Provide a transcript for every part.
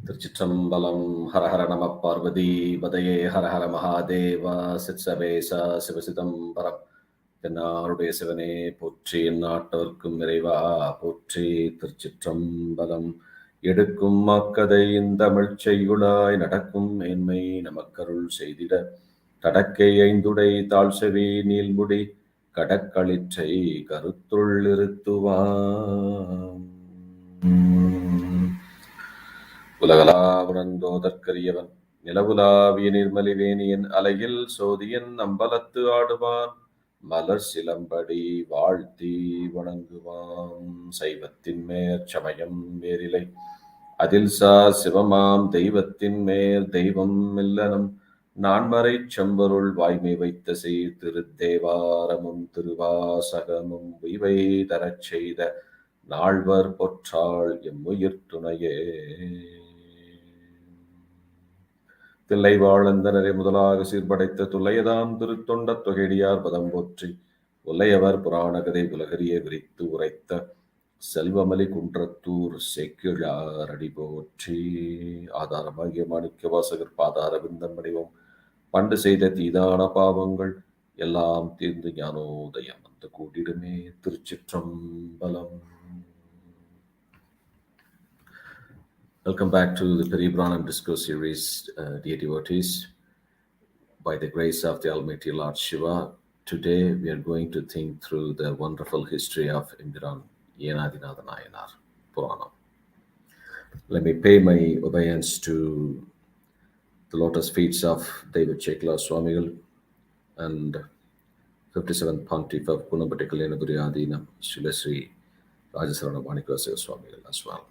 Thiruchitrambalam, Hara Hara Nama Parvati, Badaye Hara Hara Mahadeva, Sitsavesa, Sivasiddhambaram, Tenarude Sivane, Putri, Natarkum Reva, Putri, Thiruchitrambalam, எடுக்கும் மக்கதை இந்த மிழ்ச்செய்யுளாய் நடக்கும் மேன்மை நமக்கருள் செய்திட தடக்கை ஐந்துடை தாழ்செவி நீள்முடி கடக்களிற்றை கருத்துள் இருத்துவாம். உலகலா உணர்ந்தோதற்கரியவன் நிலவுலாவிய நிர்மலிவேணியன் அலையில் சோதியன் அம்பலத்து ஆடுவான் மலர் சிலம்படி வாழ்த்தி வணங்குவான். சைவத்தின் மேற் சமயம் வேறிலை அதில் சிவமாம் தெய்வத்தின் மேற் தெய்வம் இல்லனம் நான்மறை செம்பொருள் வாய்மை வைத்த சீர் திருத்தேவாரமும் திருவாசகமும் உய்வை தரச் செய்த நால்வர் பொற்றாள் எம்முயிர் துணையே. தில்லை வாழந்தனரை முதலாக சீர்படைத்த துல்லையதாம் திருத்தொண்ட தொகையடியார் பதம் போற்றி உல்லையவர் புராணகதை உலகறிய விரித்து உரைத்த செல்வமலி குன்றத்தூர் செக்கிழார் அடி போற்றி. ஆதாரமாகிய மாணிக்க வாசகர் பாதார விந்தம் வடிவம் பண்டு செய்த தீதான பாவங்கள் எல்லாம் தீர்ந்து ஞானோதயம் வந்து கூட்டிடுமே. திருச்சிற்றம்பலம். Welcome back to the Periyapuranam Discourse series, dear devotees. By the grace of the Almighty Lord Shiva, today we are going to think through the wonderful history of Empiran Enathinatha nayanar, Puranam. Let me pay my obeisance to the lotus feet of David Chekla Swamigal and 57th Pontiff of Punapati Kalyanapuri Adina, Sri Rajasarana Manikasaya Swamigal as well.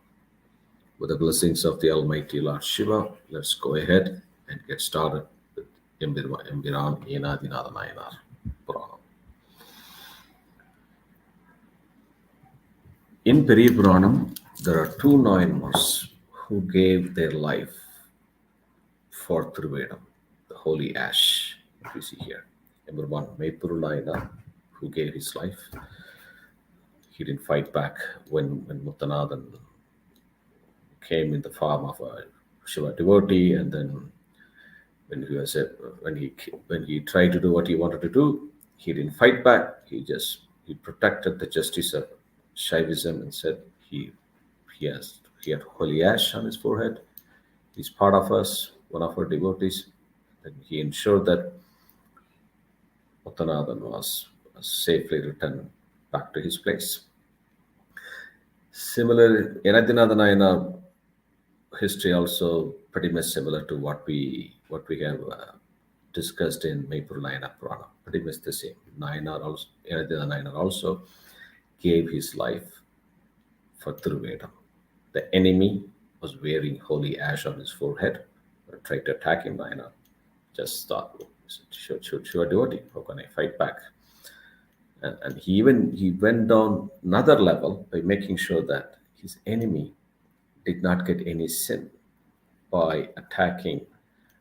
With the blessings of the Almighty Lord Shiva, let's go ahead and get started with Empiran Enathinatha nayanar, Puranam. In Periyapuranam, there are two Nayanmars who gave their life for Thiruvedam, the holy ash, if you see here. Number one, Meipuru Nayanar, who gave his life. He didn't fight back when Muttanathan came in the form of a Shiva devotee, and then when he tried to do what he wanted to do, he didn't fight back. He protected the justice of Shaivism and said he had holy ash on his forehead. He's part of us, one of our devotees. And he ensured that Muttanathan was safely returned back to his place. Similarly, Enathinatha nayanar history also pretty much similar to what we have discussed in Meipuru Nayanar Purana. Pretty much the same. Enathinatha nayanar also gave his life for Thiruvedam. The enemy was wearing holy ash on his forehead, tried to attack him. Nayanar just thought, sure devotee, how can I fight back? And he went down another level by making sure that his enemy did not get any sin by attacking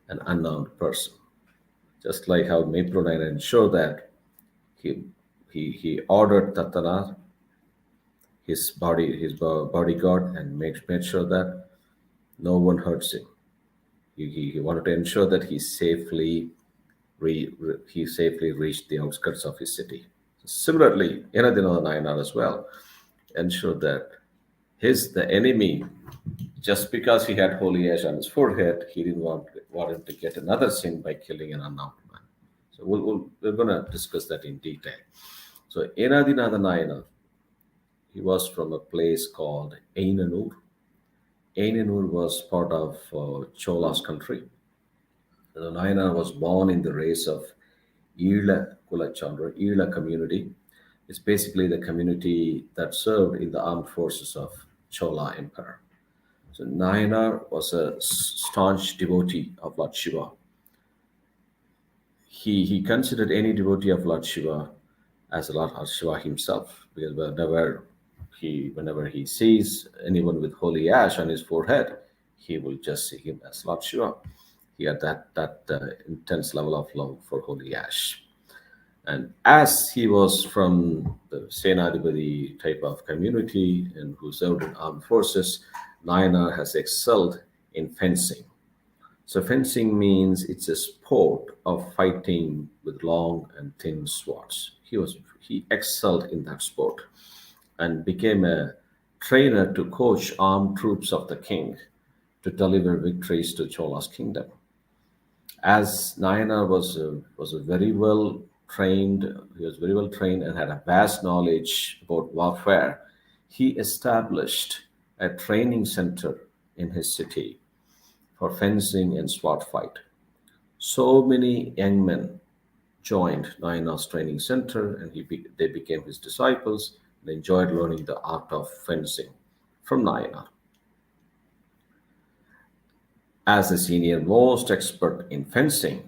an unknown person. Just like how Meipuru Nayanar ensured that he ordered Tattanar, his bodyguard, and made sure that no one hurts him. He wanted to ensure that he safely reached the outskirts of his city. Similarly, Enathinatha nayanar as well ensured that the enemy, just because he had holy ash on his forehead, he didn't want him to get another sin by killing an unarmed man. So we're going to discuss that in detail. So Enathinatha nayanar, he was from a place called Ainanur. Ainanur was part of Chola's country. The nayanar was born in the race of Ila Kulachandra, Ila community. It's basically the community that served in the armed forces of Chola Empire. So Nayanar was a staunch devotee of Lord Shiva. He considered any devotee of Lord Shiva as Lord Shiva himself, because whenever he sees anyone with holy ash on his forehead, he will just see him as Lord Shiva. He had that intense level of love for holy ash. And as he was from the Senadipati type of community and who served in armed forces, Nayanar has excelled in fencing. So fencing means it's a sport of fighting with long and thin swords. He excelled in that sport and became a trainer to coach armed troops of the king to deliver victories to Chola's kingdom. As Nayanar was a very well trained, he was very well trained and had a vast knowledge about warfare. He established a training center in his city for fencing and sword fight. So many young men joined Nayanar's training center, and they became his disciples and enjoyed learning the art of fencing from Nayanar. As the senior most expert in fencing,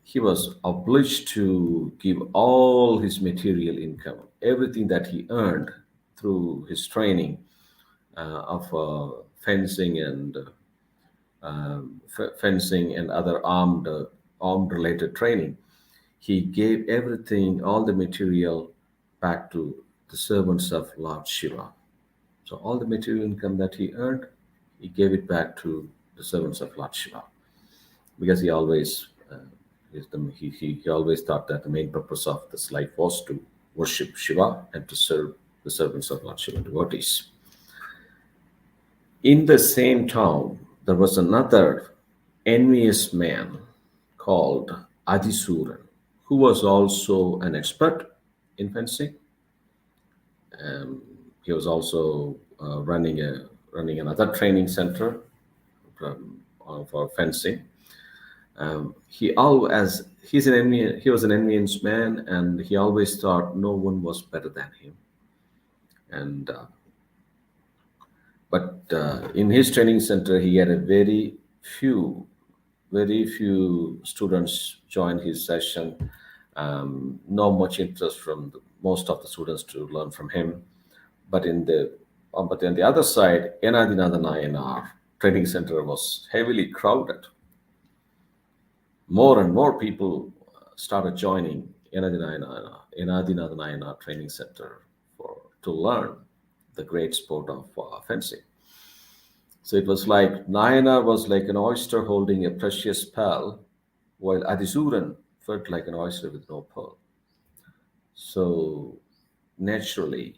he was obliged to give all his material income, everything that he earned through his training of fencing and fencing and other armed related training. He gave everything, all the material, back to the servants of Lord Shiva. So all the material income that he earned, he gave it back to the servants of Lord Shiva, because he always he always thought that the main purpose of this life was to worship Shiva and to serve the servants of Lord Shiva devotees. In the same town, there was another envious man called Adisuran, who was also an expert in fencing. He was also running another training center for fencing. He was an envious man, and he always thought no one was better than him. And but in his training center, he had a very few students join his session. Not much interest from most of the students to learn from him. But on the other side, Enathinatha Nayanar training center was heavily crowded. More and more people started joining Enathinatha Nayanar training center to learn the great sport of fencing. So it was like Nayanar was like an oyster holding a precious pearl, while Adisuran felt like an oyster with no pearl. So naturally,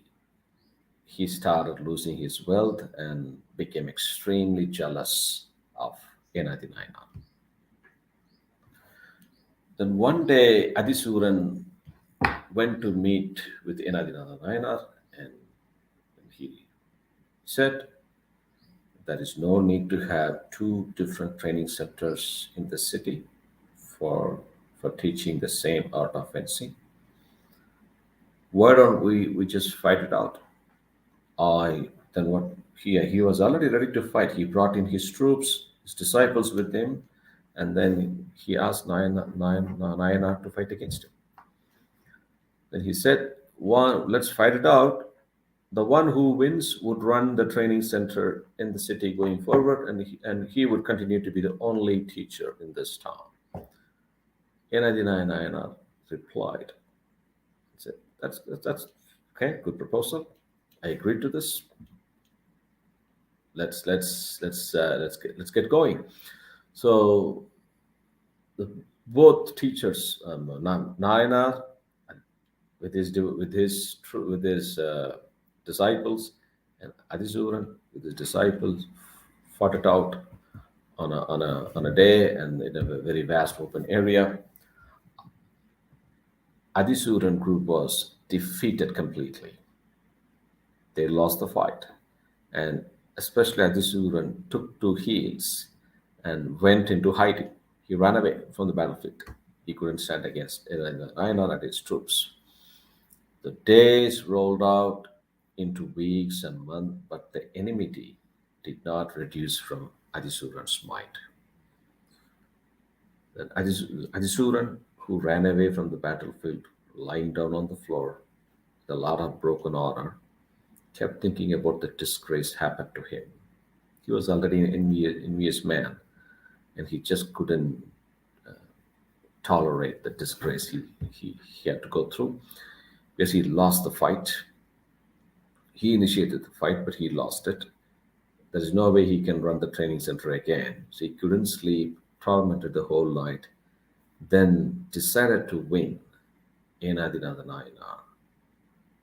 he started losing his wealth and became extremely jealous of Enathinatha. Then one day, Adisuran went to meet with Enathinatha Nayanar, and he said, there is no need to have two different training centers in the city for teaching the same art of fencing. Why don't we just fight it out? Then what? He was already ready to fight. He brought in his troops, his disciples with him, and then he asked Nayanar to fight against him. Then he said, let's fight it out. The one who wins would run the training center in the city going forward, and he would continue to be the only teacher in this town. Enathinatha Nayanar replied, he said, that's okay, good proposal. I agreed to this. Let's get going. So both teachers, Nayanar with his disciples, and Adisuran with his disciples, fought it out on a day and in a very vast open area. Adisuran group was defeated completely. They lost the fight, and especially Adisuran took to heels and went into hiding. He ran away from the battlefield. He couldn't stand against Nayanar and his troops. The days rolled out into weeks and months, but the enmity did not reduce from Adisuran's mind. Then Adisuran, who ran away from the battlefield, lying down on the floor with a lot of broken honor, kept thinking about the disgrace happened to him. He was already an envious man, and he just couldn't tolerate the disgrace he had to go through, because he lost the fight. He initiated the fight, but he lost it. There is no way he can run the training center again. So he couldn't sleep, tormented the whole night, then decided to win Enathinatha Nayanar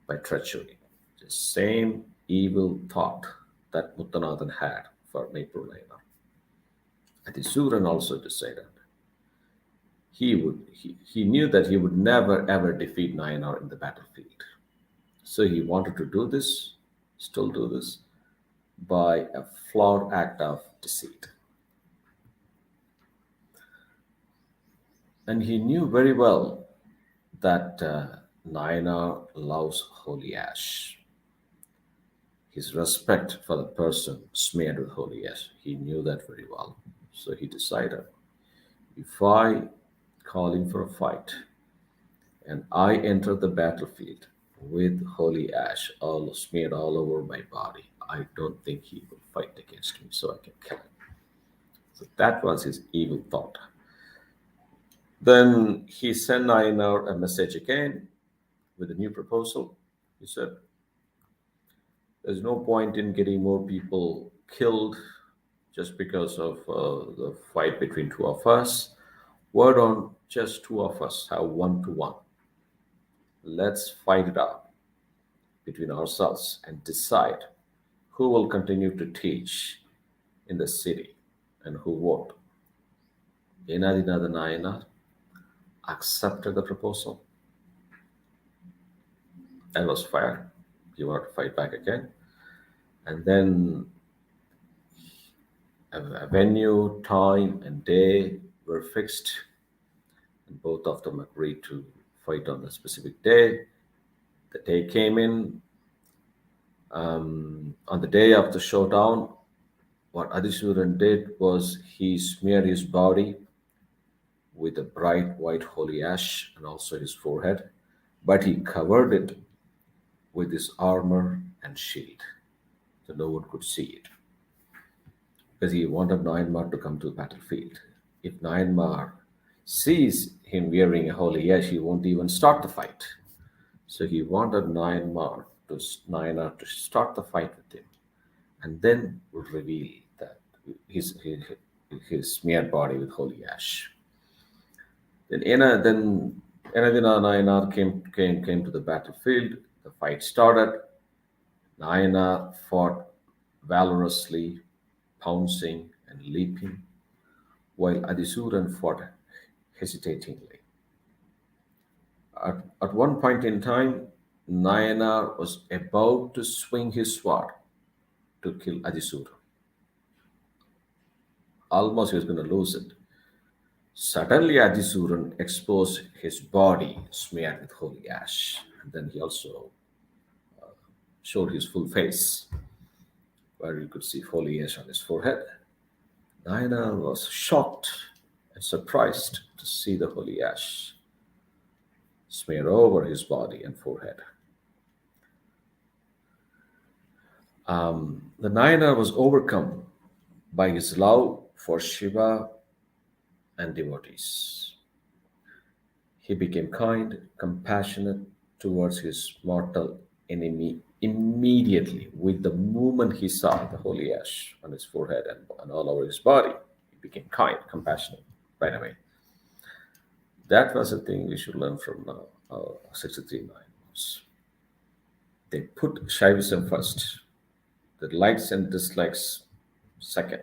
by treachery. The same evil thought that Muttanathan had for Maipur Nayanar. Adisuran also decided he knew that he would never ever defeat Nayanar in the battlefield. So he wanted to do this, still do this, by a flawed act of deceit. And he knew very well that Nayanar loves holy ash. His respect for the person smeared with holy ash, he knew that very well. So he decided, if I call him for a fight and I enter the battlefield with holy ash all smeared all over my body, I don't think he will fight against me, so I can kill him. So that was his evil thought. Then he sent Nayanar a message again with a new proposal. He said, there's no point in getting more people killed just because of the fight between two of us. Why don't just two of us have 1-to-1? Let's fight it out between ourselves and decide who will continue to teach in the city and who won't. Enathinatha Nayanar accepted the proposal and was fired. He wanted to fight back again. And then a venue, time, and day were fixed. And both of them agreed to fight on a specific day. The day came in. On the day of the showdown, what Adisuran did was he smeared his body with a bright white holy ash and also his forehead, but he covered it with his armor and shield, so no one could see it. Because he wanted Nayanmar to come to the battlefield. If Nayanmar sees him wearing a holy ash, he won't even start the fight. So he wanted Nayanar to start the fight with him, and then would reveal that his smeared body with holy ash. Then Enathinatha Nayanar came to the battlefield. The fight started. Nayanar fought valorously, pouncing and leaping, while Adisuran fought hesitatingly. At one point in time, Nayanar was about to swing his sword to kill Adisuran. Almost he was going to lose it. Suddenly, Adisuran exposed his body smeared with holy ash. And then he also showed his full face, where you could see holy ash on his forehead. Nayanar was shocked and surprised to see the holy ash smear over his body and forehead. The Nayanar was overcome by his love for Shiva and devotees. He became kind, compassionate towards his mortal enemy immediately. With the moment he saw the holy ash on his forehead and all over his body, he became kind, compassionate right away. That was a thing we should learn from 63 Nayanars. They put Shaivism first, the likes and dislikes second.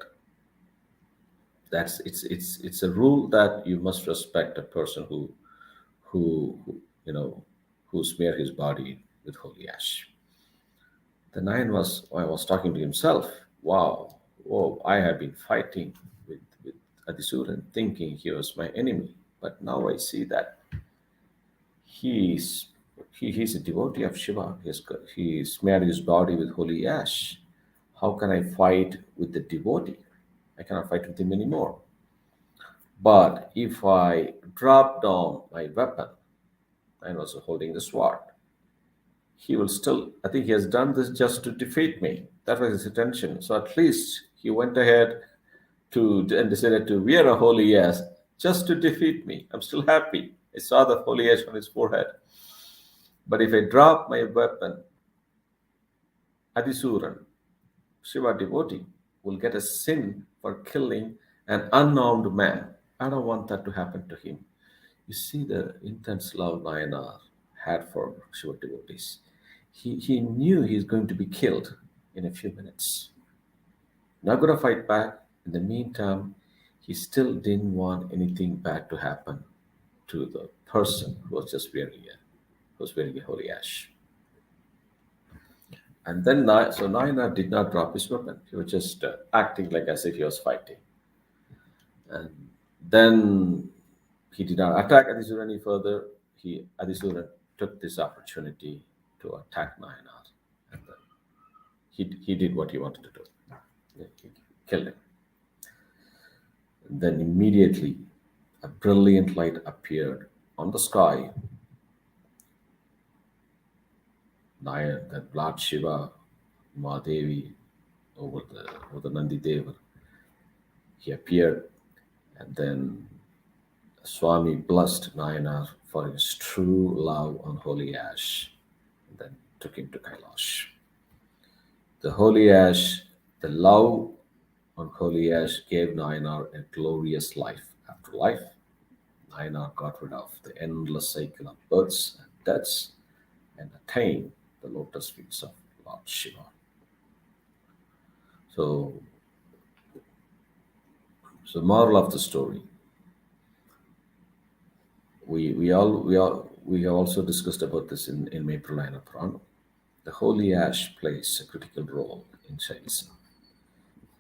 It's a rule that you must respect a person who smear his body with holy ash. The Nayan was talking to himself. Wow, I have been fighting with Adisuran, thinking he was my enemy, but now I see that he's a devotee of Shiva. He smeared his body with holy ash. How can I fight with the devotee? I cannot fight with him anymore. But if I drop down my weapon, and also holding the sword, he will still, I think he has done this just to defeat me. That was his intention. So at least he went ahead and decided to wear a holy ash just to defeat me. I'm still happy. I saw the holy ash on his forehead. But if I drop my weapon, Adisuran, Shiva devotee, will get a sin for killing an unarmed man. I don't want that to happen to him. You see the intense love Nayanar had for Shiva devotees. He knew he's going to be killed in a few minutes. Not going to fight back. In the meantime, he still didn't want anything bad to happen to the person who was just wearing a holy ash. And then, so Nayanar did not drop his weapon. He was just acting like as if he was fighting. And then he did not attack Adisura any further. Adisura took this opportunity to attack Nayanar. And then he did what he wanted to do. He killed him. And then immediately a brilliant light appeared on the sky. That Lord Shiva, Mahadevi, over the Nandi Deva, he appeared, and then Swami blessed Nayanar for his true love on holy ash, and then took him to Kailash. The holy ash, the love on holy ash gave Nayanar a glorious life after life. Nayanar got rid of the endless cycle of births and deaths and attained the lotus feet of Lord Shiva. So moral of the story. We have also discussed about this in Periyapuranam Puranam. The holy ash plays a critical role in Shaivism.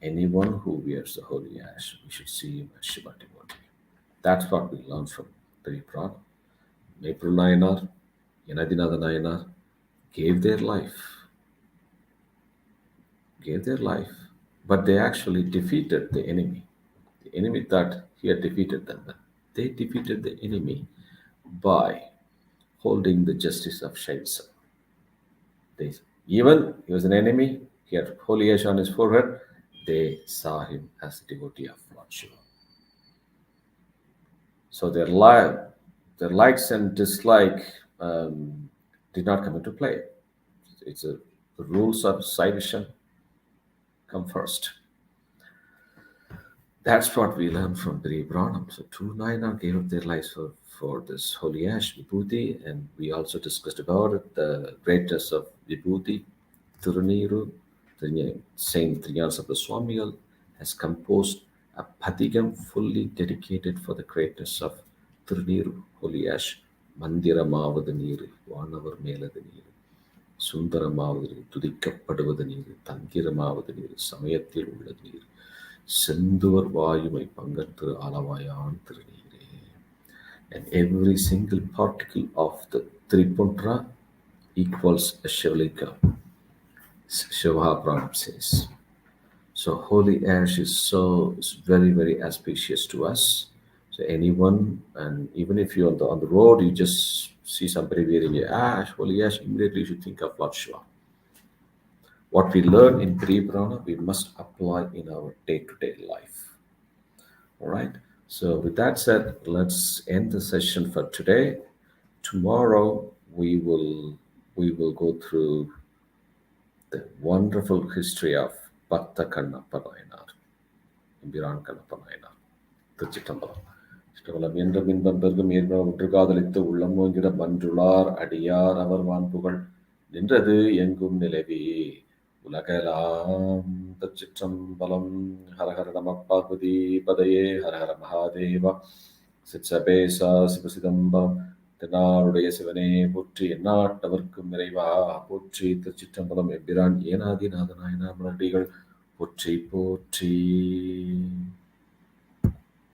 Anyone who wears the holy ash, we should see him as Shiva devotee. That's what we learn from Periyapuranam. Nayanar, Enathinatha Nayanar gave their life, but they actually defeated the enemy. The enemy thought he had defeated them, but they defeated the enemy by holding the justice of Shaivism. Even he was an enemy, he had holy ash on his forehead, they saw him as a devotee of Lord Shiva. So their likes and dislike did not come into play. The rules of Shaivism come first. That's what we learn from Periyapuranam. So two Nayanar gave up their lives for this holy ash, Vibhuti, and we also discussed about it, the greatness of Vibhuti. Thiruneeru, the Saint Trinyasapta Swamigal, has composed a Padigam fully dedicated for the greatness of Thiruneeru, holy ash, Mandiramavadu Neeru, Vanavar Meladu Neeru, Sundaramavadu Neeru, Tudikkapaduvadu Neeru, Tangiramavadu Neeru, Samayathil Ulla Neeru, Sindhuvar Vayumai Pangathiru Alavayan Thiruneere. And every single particle of the Tripuntra equals a Shivalika. Shiva says. So holy ash is very, very auspicious to us. So anyone, and even if you're on the road, you just see somebody wearing holy ash, immediately you should think of Lord Shiva. What we learn in Periyapuranam, we must apply in our day-to-day life. All right. So with that said, let's end the session for today. Tomorrow we will go through the wonderful history of Bhakta Kannappa Nayanar, Empiran Nayanar, Thiruchitrambalam. Thiruchitrambalam என்றும் இன்பம் பெருகும் ஏற்ப ஒன்று காதலித்து உள்ளம் ஓங்கிட மன்றுளார் அடியார் அவர் வான்புகழ் நின்றது எங்கும் நிலவி உலகெல்லாம். திருச்சிற்றம்பலம். ஹர ஹர நம பார்வதி பதையே, ஹர ஹர மகாதேவா. சிற்சபேசா சிவசிதம்பரம் தென்னாருடைய சிவனே போற்றி, எந்நாட்டவர்க்கும் இறைவா போற்றி. திருச்சிற்றம்பலம். எம்பிரான் ஏனாதிநாத நாயனார் மலரடிகள் போற்றி போற்றி.